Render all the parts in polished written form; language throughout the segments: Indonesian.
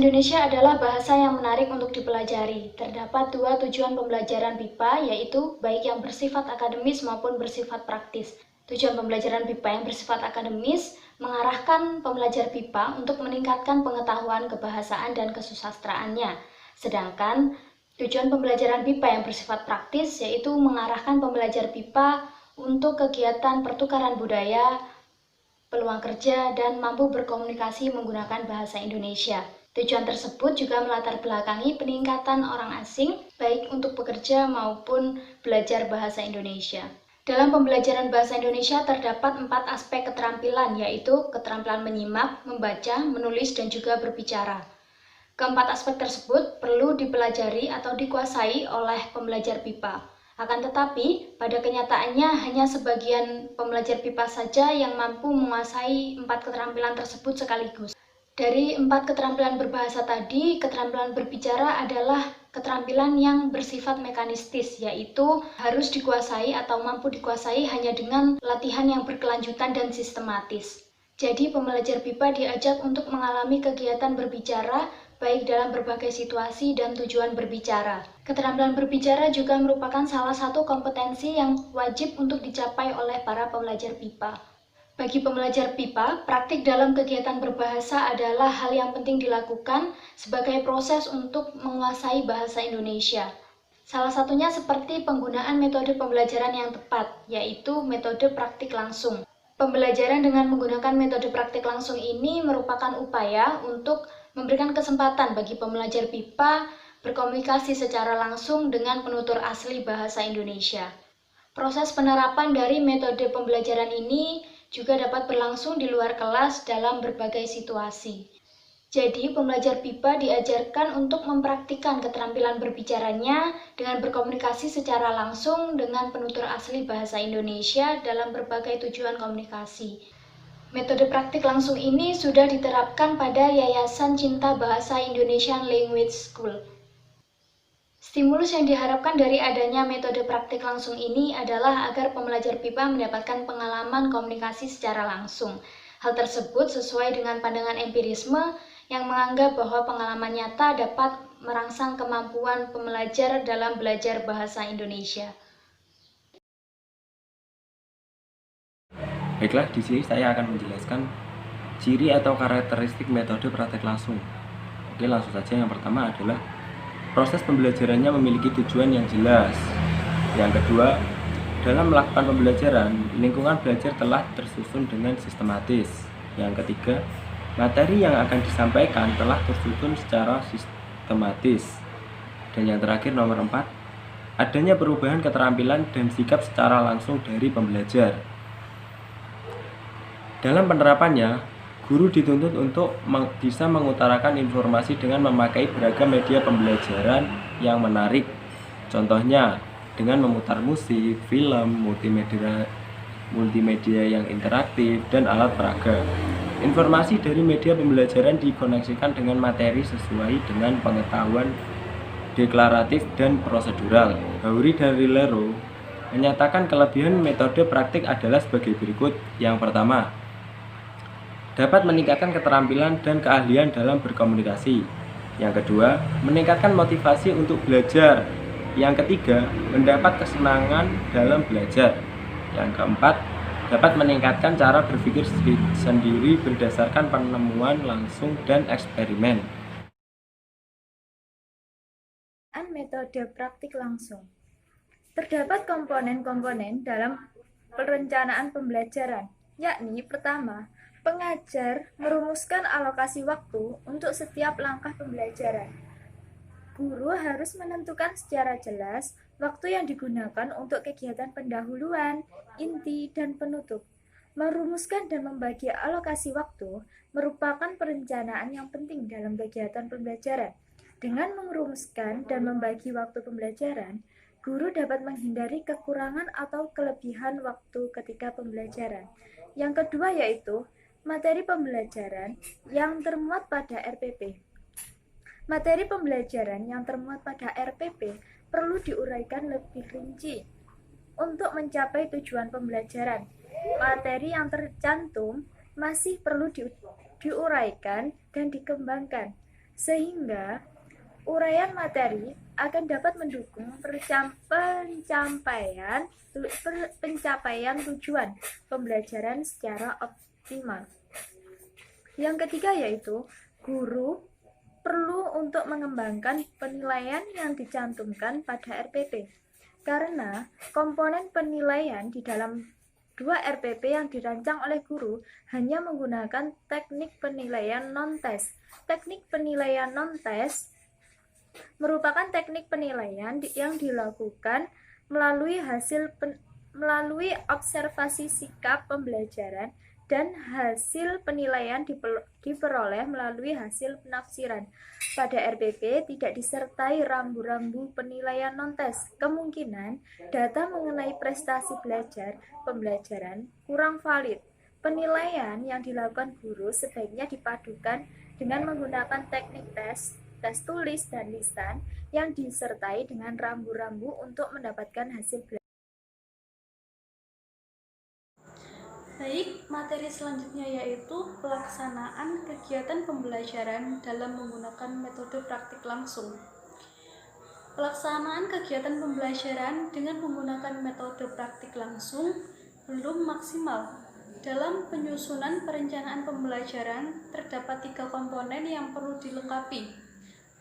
Indonesia adalah bahasa yang menarik untuk dipelajari. Terdapat dua tujuan pembelajaran BIPA, yaitu baik yang bersifat akademis maupun bersifat praktis. Tujuan pembelajaran BIPA yang bersifat akademis mengarahkan pembelajar BIPA untuk meningkatkan pengetahuan kebahasaan dan kesusastraannya. Sedangkan tujuan pembelajaran BIPA yang bersifat praktis yaitu mengarahkan pembelajar BIPA untuk kegiatan pertukaran budaya, peluang kerja, dan mampu berkomunikasi menggunakan bahasa Indonesia. Tujuan tersebut juga melatar belakangi peningkatan orang asing, baik untuk bekerja maupun belajar bahasa Indonesia. Dalam pembelajaran bahasa Indonesia terdapat 4 aspek keterampilan, yaitu keterampilan menyimak, membaca, menulis, dan juga berbicara. Keempat aspek tersebut perlu dipelajari atau dikuasai oleh pembelajar BIPA. Akan tetapi, pada kenyataannya hanya sebagian pembelajar BIPA saja yang mampu menguasai 4 keterampilan tersebut sekaligus. Dari 4 keterampilan berbahasa tadi, keterampilan berbicara adalah keterampilan yang bersifat mekanistis, yaitu harus dikuasai atau mampu dikuasai hanya dengan latihan yang berkelanjutan dan sistematis. Jadi, pembelajar BIPA diajak untuk mengalami kegiatan berbicara, baik dalam berbagai situasi dan tujuan berbicara. Keterampilan berbicara juga merupakan salah satu kompetensi yang wajib untuk dicapai oleh para pembelajar BIPA. Bagi pembelajar BIPA, praktik dalam kegiatan berbahasa adalah hal yang penting dilakukan sebagai proses untuk menguasai bahasa Indonesia. Salah satunya seperti penggunaan metode pembelajaran yang tepat, yaitu metode praktik langsung. Pembelajaran dengan menggunakan metode praktik langsung ini merupakan upaya untuk memberikan kesempatan bagi pembelajar BIPA berkomunikasi secara langsung dengan penutur asli bahasa Indonesia. Proses penerapan dari metode pembelajaran ini juga dapat berlangsung di luar kelas dalam berbagai situasi. Jadi, pembelajar BIPA diajarkan untuk mempraktikkan keterampilan berbicaranya dengan berkomunikasi secara langsung dengan penutur asli bahasa Indonesia dalam berbagai tujuan komunikasi. Metode praktik langsung ini sudah diterapkan pada Yayasan Cinta Bahasa Indonesian Language School. Stimulus yang diharapkan dari adanya metode praktik langsung ini adalah agar pembelajar BIPA mendapatkan pengalaman komunikasi secara langsung. Hal tersebut sesuai dengan pandangan empirisme yang menganggap bahwa pengalaman nyata dapat merangsang kemampuan pembelajar dalam belajar bahasa Indonesia. Baiklah, di sini saya akan menjelaskan ciri atau karakteristik metode praktik langsung. Oke, langsung saja. Yang pertama adalah proses pembelajarannya memiliki tujuan yang jelas. Yang kedua, dalam melakukan pembelajaran, lingkungan belajar telah tersusun dengan sistematis. Yang ketiga, materi yang akan disampaikan telah tersusun secara sistematis. Dan yang terakhir, nomor 4, adanya perubahan keterampilan dan sikap secara langsung dari pembelajar. Dalam penerapannya, guru dituntut untuk bisa mengutarakan informasi dengan memakai beragam media pembelajaran yang menarik. Contohnya, dengan memutar musik, film, multimedia yang interaktif, dan alat peraga. Informasi dari media pembelajaran dikoneksikan dengan materi sesuai dengan pengetahuan deklaratif dan prosedural. Hauri dan Rilero menyatakan kelebihan metode praktik adalah sebagai berikut. Yang pertama, dapat meningkatkan keterampilan dan keahlian dalam berkomunikasi. Yang kedua, meningkatkan motivasi untuk belajar. Yang ketiga, mendapat kesenangan dalam belajar. Yang keempat, dapat meningkatkan cara berpikir sendiri berdasarkan penemuan langsung dan eksperimen. Metode praktik langsung. Terdapat komponen-komponen dalam perencanaan pembelajaran, yakni pertama, pengajar merumuskan alokasi waktu untuk setiap langkah pembelajaran. Guru harus menentukan secara jelas waktu yang digunakan untuk kegiatan pendahuluan, inti, dan penutup. Merumuskan dan membagi alokasi waktu merupakan perencanaan yang penting dalam kegiatan pembelajaran. Dengan merumuskan dan membagi waktu pembelajaran, guru dapat menghindari kekurangan atau kelebihan waktu ketika pembelajaran. Yang kedua yaitu materi pembelajaran yang termuat pada RPP. Materi pembelajaran yang termuat pada RPP perlu diuraikan lebih rinci untuk mencapai tujuan pembelajaran. Materi yang tercantum masih perlu diuraikan dan dikembangkan. sehingga uraian materi akan dapat mendukung pencapaian tujuan pembelajaran secara optimal. Yang ketiga yaitu guru perlu untuk mengembangkan penilaian yang dicantumkan pada RPP, karena komponen penilaian di dalam 2 RPP yang dirancang oleh guru hanya menggunakan teknik penilaian non-tes. Teknik penilaian non-tes merupakan teknik penilaian yang dilakukan melalui observasi sikap pembelajaran, dan hasil penilaian diperoleh melalui hasil penafsiran. Pada RPP tidak disertai rambu-rambu penilaian non-tes. Kemungkinan data mengenai prestasi pembelajaran kurang valid. Penilaian yang dilakukan guru sebaiknya dipadukan dengan menggunakan teknik tes tulis dan lisan yang disertai dengan rambu-rambu untuk mendapatkan hasil belajar. Baik, materi selanjutnya yaitu pelaksanaan kegiatan pembelajaran dalam menggunakan metode praktik langsung. Pelaksanaan kegiatan pembelajaran dengan menggunakan metode praktik langsung belum maksimal. Dalam penyusunan perencanaan pembelajaran, terdapat 3 komponen yang perlu dilengkapi,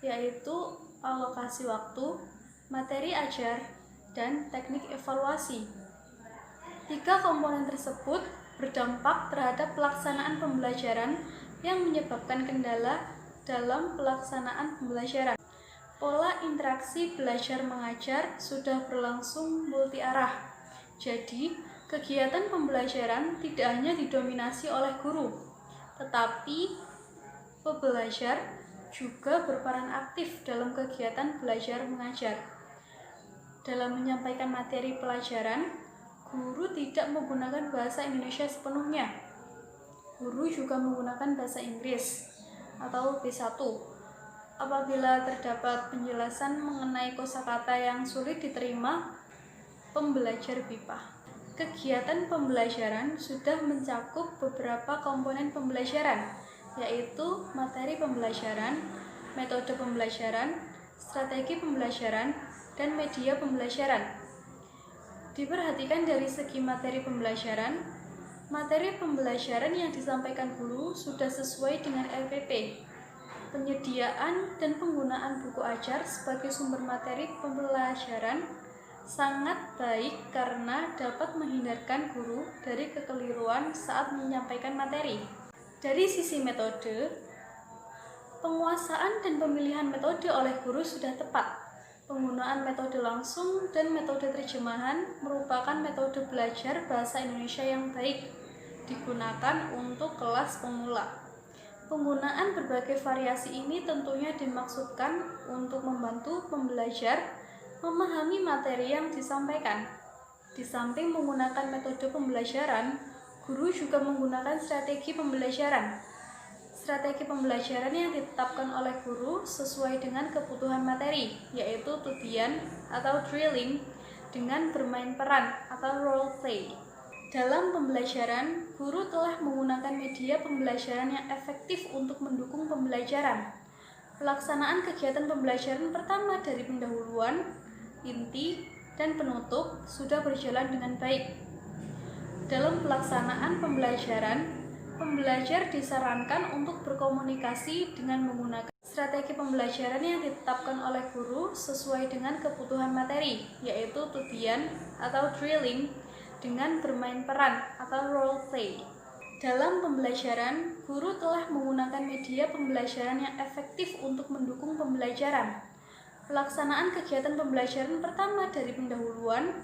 yaitu alokasi waktu, materi ajar, dan teknik evaluasi. 3 komponen tersebut berdampak terhadap pelaksanaan pembelajaran yang menyebabkan kendala dalam pelaksanaan pembelajaran. Pola interaksi belajar-mengajar sudah berlangsung multi arah. Jadi, kegiatan pembelajaran tidak hanya didominasi oleh guru, tetapi pembelajar juga berperan aktif dalam kegiatan belajar-mengajar. Dalam menyampaikan materi pelajaran, guru tidak menggunakan bahasa Indonesia sepenuhnya. Guru juga menggunakan bahasa Inggris atau B1. Apabila terdapat penjelasan mengenai kosakata yang sulit diterima pembelajar BIPA. Kegiatan pembelajaran sudah mencakup beberapa komponen pembelajaran, yaitu materi pembelajaran, metode pembelajaran, strategi pembelajaran, dan media pembelajaran. Diperhatikan dari segi materi pembelajaran yang disampaikan guru sudah sesuai dengan RPP. Penyediaan dan penggunaan buku ajar sebagai sumber materi pembelajaran sangat baik karena dapat menghindarkan guru dari kekeliruan saat menyampaikan materi. Dari sisi metode, penguasaan dan pemilihan metode oleh guru sudah tepat. Penggunaan metode langsung dan metode terjemahan merupakan metode belajar bahasa Indonesia yang baik, digunakan untuk kelas pemula. Penggunaan berbagai variasi ini tentunya dimaksudkan untuk membantu pembelajar memahami materi yang disampaikan. Di samping menggunakan metode pembelajaran, guru juga menggunakan strategi pembelajaran. Strategi pembelajaran yang ditetapkan oleh guru sesuai dengan kebutuhan materi, yaitu tudian atau drilling dengan bermain peran atau role play. Dalam pembelajaran, guru telah menggunakan media pembelajaran yang efektif untuk mendukung pembelajaran. Pelaksanaan kegiatan pembelajaran pertama dari pendahuluan, inti, dan penutup sudah berjalan dengan baik. Dalam pelaksanaan pembelajaran, pembelajar disarankan untuk berkomunikasi dengan menggunakan strategi pembelajaran yang ditetapkan oleh guru sesuai dengan kebutuhan materi, yaitu tudian atau drilling dengan bermain peran atau role play. Dalam pembelajaran, guru telah menggunakan media pembelajaran yang efektif untuk mendukung pembelajaran. Pelaksanaan kegiatan pembelajaran pertama dari pendahuluan,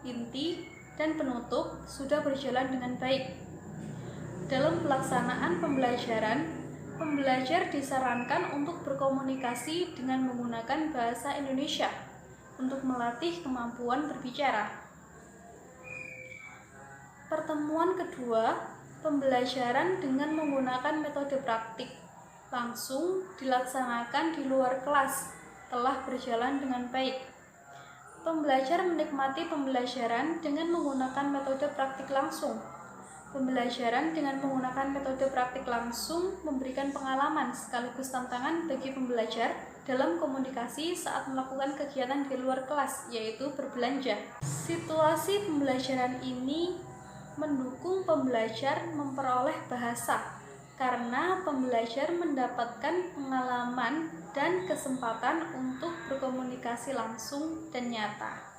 inti, dan penutup sudah berjalan dengan baik. Dalam pelaksanaan pembelajaran, pembelajar disarankan untuk berkomunikasi dengan menggunakan bahasa Indonesia untuk melatih kemampuan berbicara. Pertemuan kedua, pembelajaran dengan menggunakan metode praktik langsung dilaksanakan di luar kelas telah berjalan dengan baik. Pembelajar menikmati pembelajaran dengan menggunakan metode praktik langsung. Pembelajaran dengan menggunakan metode praktik langsung memberikan pengalaman sekaligus tantangan bagi pembelajar dalam komunikasi saat melakukan kegiatan di luar kelas, yaitu berbelanja. Situasi pembelajaran ini mendukung pembelajar memperoleh bahasa, karena pembelajar mendapatkan pengalaman dan kesempatan untuk berkomunikasi langsung dan nyata.